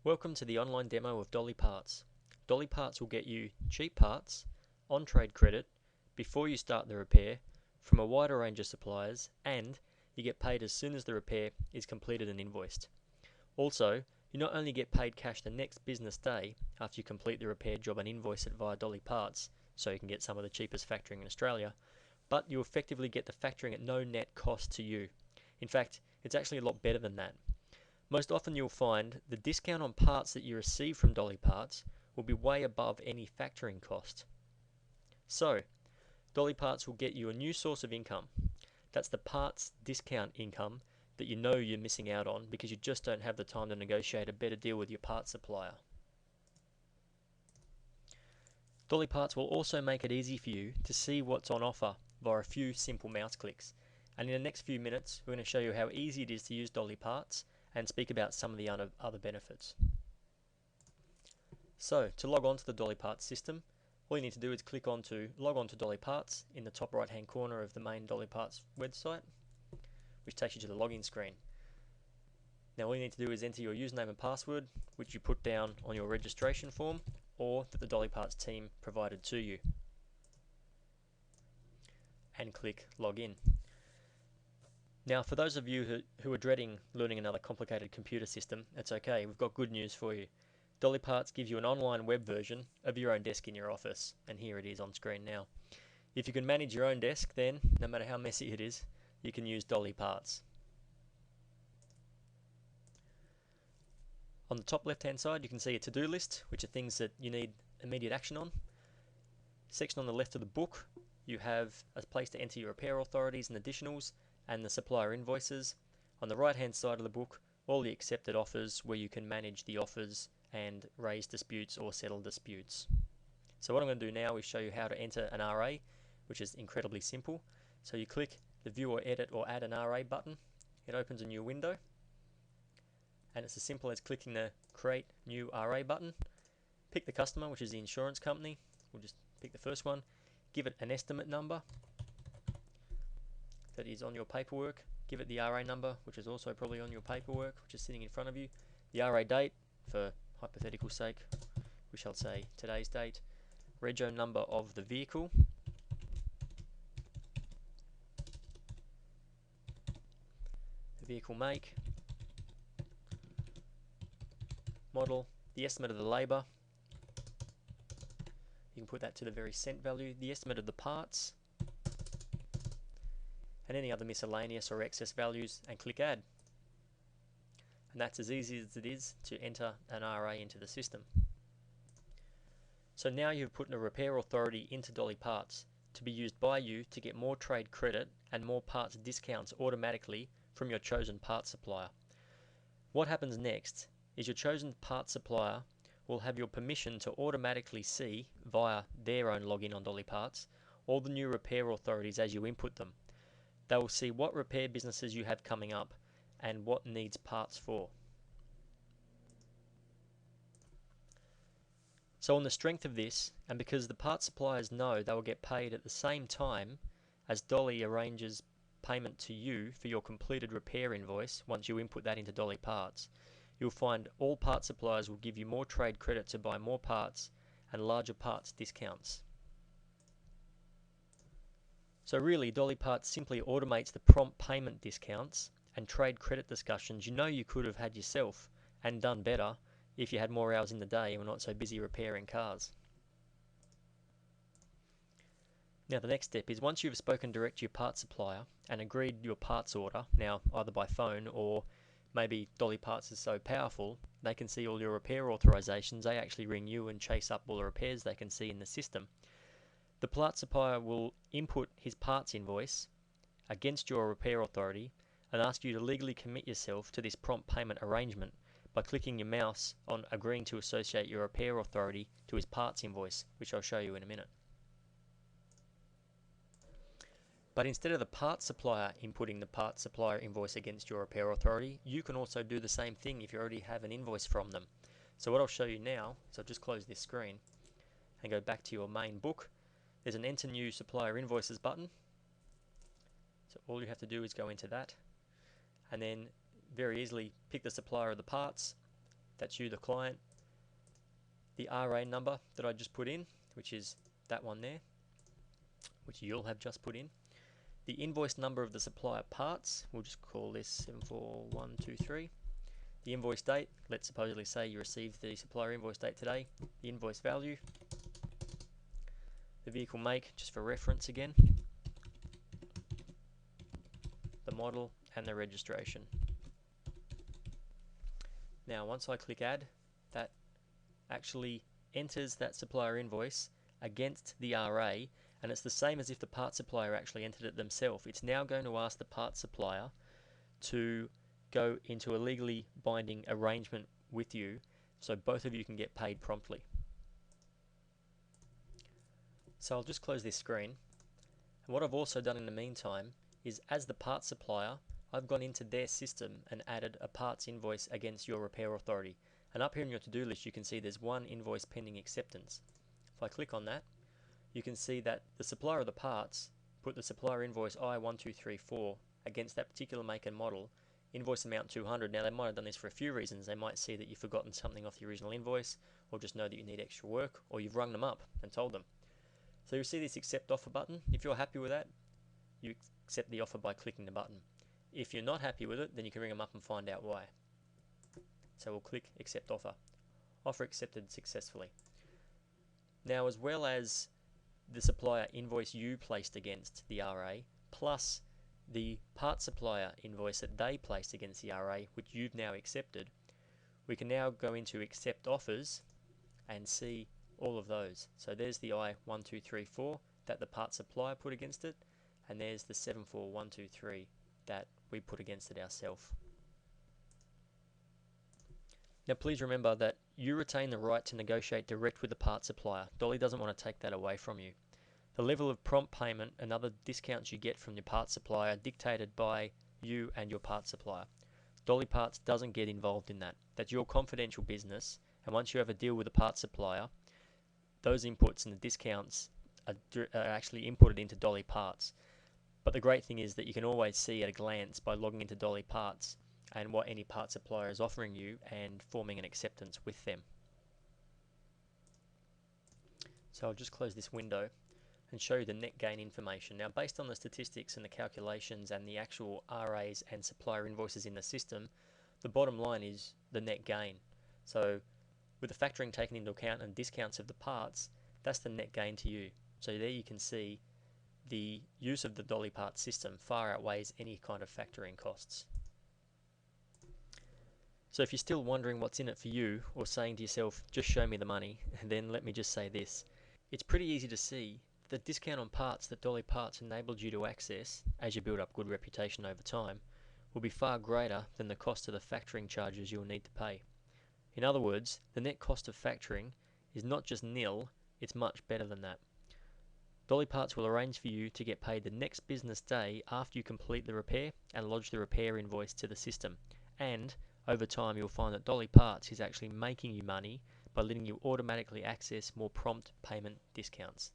Welcome to the online demo of Dolly Parts. Dolly Parts will get you cheap parts, on-trade credit, before you start the repair, from a wider range of suppliers, and you get paid as soon as the repair is completed and invoiced. Also, you not only get paid cash the next business day after you complete the repair job and invoice it via Dolly Parts, so you can get some of the cheapest factoring in Australia, but you effectively get the factoring at no net cost to you. In fact, it's actually a lot better than that. Most often you'll find the discount on parts that you receive from Dolly Parts will be way above any factoring cost. So, Dolly Parts will get you a new source of income. That's the parts discount income that you know you're missing out on because you just don't have the time to negotiate a better deal with your parts supplier. Dolly Parts will also make it easy for you to see what's on offer via a few simple mouse clicks. And in the next few minutes, we're going to show you how easy it is to use Dolly Parts and speak about some of the other benefits. So, to log on to the Dolly Parts system, all you need to do is log on to Dolly Parts in the top right hand corner of the main Dolly Parts website, which takes you to the login screen. Now all you need to do is enter your username and password, which you put down on your registration form or that the Dolly Parts team provided to you, and click login. Now, for those of you who are dreading learning another complicated computer system, it's okay, we've got good news for you. Dolly Parts gives you an online web version of your own desk in your office, and here it is on screen now. If you can manage your own desk, then, no matter how messy it is, you can use Dolly Parts. On the top left hand side you can see a to-do list, which are things that you need immediate action on. Section on the left of the book, you have a place to enter your repair authorities and additionals, and the supplier invoices. On the right hand side of the book, all the accepted offers where you can manage the offers and raise disputes or settle disputes. So what I'm going to do now is show you how to enter an RA, which is incredibly simple. So you click the view or edit or add an RA button, it opens a new window, and it's as simple as clicking the create new RA button. Pick the customer, which is the insurance company. We'll just pick the first one, give it an estimate number that is on your paperwork, give it the RA number, which is also probably on your paperwork, which is sitting in front of you, the RA date, for hypothetical sake, we shall say today's date, rego number of the vehicle, the vehicle make, model, the estimate of the labour, you can put that to the very cent value, the estimate of the parts, and any other miscellaneous or excess values, and click add. And that's as easy as it is to enter an RA into the system. So now you've put a repair authority into Dolly Parts to be used by you to get more trade credit and more parts discounts automatically from your chosen parts supplier. What happens next is your chosen parts supplier will have your permission to automatically see, via their own login on Dolly Parts, all the new repair authorities as you input them. They will see what repair businesses you have coming up and what needs parts for. So on the strength of this, and because the parts suppliers know they will get paid at the same time as Dolly arranges payment to you for your completed repair invoice once you input that into Dolly Parts, you'll find all parts suppliers will give you more trade credit to buy more parts and larger parts discounts. So really, Dolly Parts simply automates the prompt payment discounts and trade credit discussions you know you could have had yourself and done better if you had more hours in the day and were not so busy repairing cars. Now the next step is once you've spoken direct to your parts supplier and agreed your parts order, now either by phone or maybe Dolly Parts is so powerful they can see all your repair authorizations, they actually ring you and chase up all the repairs they can see in the system. The parts supplier will input his parts invoice against your repair authority and ask you to legally commit yourself to this prompt payment arrangement by clicking your mouse on agreeing to associate your repair authority to his parts invoice, which I'll show you in a minute. But instead of the parts supplier inputting the parts supplier invoice against your repair authority, you can also do the same thing if you already have an invoice from them. So what I'll show you now is I'll just close this screen and go back to your main book. There's an enter new supplier invoices button. So all you have to do is go into that and then very easily pick the supplier of the parts that's you, the client, the RA number that I just put in, which is that one there, which you'll have just put in, the invoice number of the supplier parts, we'll just call this 74123, the invoice date, let's supposedly say you received the supplier invoice date today, the invoice value, the vehicle make, just for reference again, the model, and the registration. Now once I click add, that actually enters that supplier invoice against the RA, and it's the same as if the part supplier actually entered it themselves. It's now going to ask the part supplier to go into a legally binding arrangement with you so both of you can get paid promptly. So I'll just close this screen, and what I've also done in the meantime is, as the part supplier, I've gone into their system and added a parts invoice against your repair authority. And up here in your to-do list you can see there's one invoice pending acceptance. If I click on that, you can see that the supplier of the parts put the supplier invoice I1234 against that particular make and model, invoice amount 200. Now they might have done this for a few reasons. They might see that you've forgotten something off the original invoice, or just know that you need extra work, or you've rung them up and told them. So you'll see this accept offer button. If you're happy with that, you accept the offer by clicking the button. If you're not happy with it, then you can ring them up and find out why. So we'll click accept offer. Offer accepted successfully. Now, as well as the supplier invoice you placed against the RA, plus the part supplier invoice that they placed against the RA, which you've now accepted, we can now go into accept offers and see all of those. So there's the I1234 that the part supplier put against it, and there's the 74123 that we put against it ourselves. Now please remember that you retain the right to negotiate direct with the part supplier. Dolly doesn't want to take that away from you. The level of prompt payment and other discounts you get from your part supplier are dictated by you and your part supplier. Dolly Parts doesn't get involved in that. That's your confidential business, and once you have a deal with a part supplier, those inputs and the discounts are actually inputted into Dolly Parts. But the great thing is that you can always see at a glance by logging into Dolly Parts and what any part supplier is offering you and forming an acceptance with them. So I'll just close this window and show you the net gain information. Now, based on the statistics and the calculations and the actual RAs and supplier invoices in the system, the bottom line is the net gain. So with the factoring taken into account and discounts of the parts, that's the net gain to you. So there you can see the use of the Dolly Parts system far outweighs any kind of factoring costs. So if you're still wondering what's in it for you, or saying to yourself, just show me the money, then let me just say this. It's pretty easy to see the discount on parts that Dolly Parts enabled you to access, as you build up good reputation over time, will be far greater than the cost of the factoring charges you'll need to pay. In other words, the net cost of factoring is not just nil, it's much better than that. Dolly Parts will arrange for you to get paid the next business day after you complete the repair and lodge the repair invoice to the system. And over time you'll find that Dolly Parts is actually making you money by letting you automatically access more prompt payment discounts.